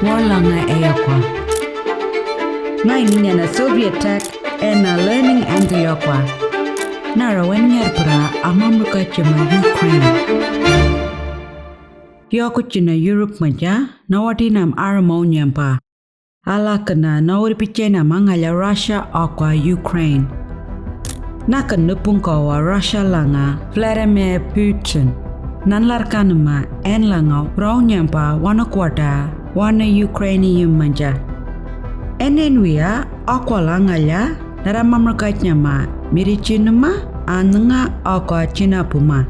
Warlanga Ayakwa. Ngai ninya na Soviet tech na learning Antioquia. Nara wenyarpura amamruka chima Ukraine. Yoko china Europe maja na wati nam aramo nyampa. Alakana na uripichena mangala Russia akwa Ukraine. Naka nupungkawa Russia langa Vladimir Putin. Nanlarkanuma en langa rau nyampa wana kwata wana Ukraine manja. Enenwia akwa langala nara mamrakat nyama mirichinuma ananga akwa chinapuma.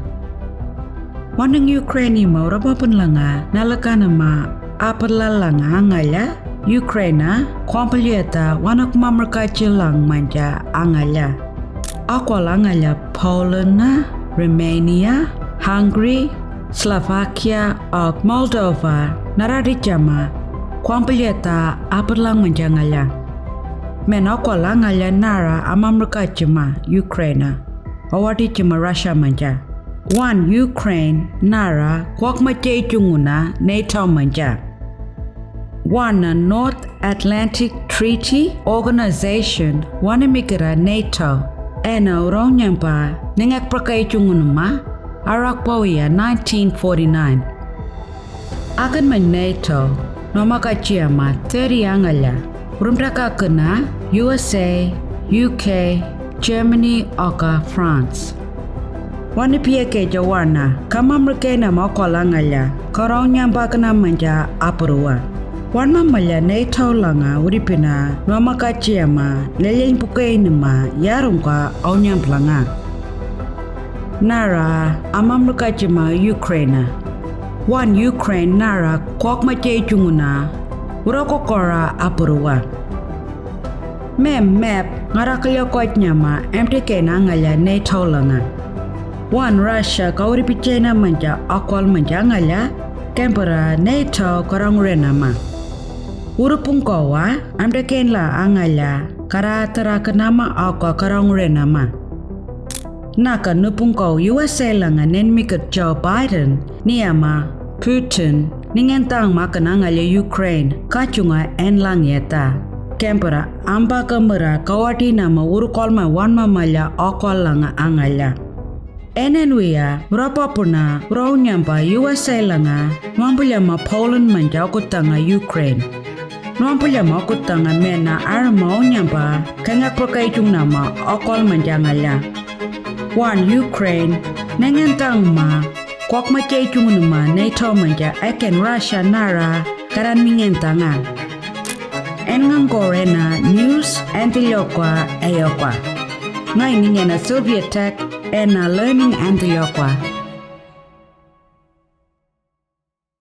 Wanang Ukraine ma urapapun langa nalakanama apala langa angala Ukraina kwampaliata wanak mamrakat lang manja angala. Akwa langala Poland, Romania, Hungary, Slovakia, ak Moldova naradicama kwampaliata apalang manjangala. Men akwa langala nara amamrakachima Ukraina. Awadicima Russia manja. One Ukraine nara kwakmache chunguna NATO manja. One North Atlantic Treaty Organization wanamikira NATO. Ena uronyampa ningak prakai chungunuma arakpawia 1949. Akan man NATO nomakachiama 30 angala. Urumtaka kena USA, UK, Germany oka France. Wanipia ke jawana kama mrikena makolangala karonyamba kena manja apurua. Wanma malya NATO langa uripina nomakachiama leleng pukainima yarungka aunyampelanga. Nara amamrukachima Ukraine. One Ukraine nara kwakmache chunguna urokokora apurua. Map ngarakalya kwatnyama MTK nangala NATO langa. One Russia kauripichena manja akwal manja ngala kempera NATO karangurenama. Urupungkawa amdekenla angala karatara kenama akwa karangurenama. Naka nupungkaw USA langa nenmikat Joe Biden niyama Putin ningentang makanangala Ukraine kachunga enlang yeta. Kempera amba kamera kawati nama urukolma wanma malya akwal langa angala. Enenwia rapapuna raunyamba USA langa nwampulyama Poland manja kutanga Ukraine. Nwampulyama kutanga mena arama onyamba kengak prakaitung nama akwal manja ngala. One Ukraine nengentang ma kwakmachaitung nama NATO manja eken Russia nara karan mingentanga. Engangorena News Antioquia Ayakwa. Ngai ninya na Soviet tech na learning Antioquia.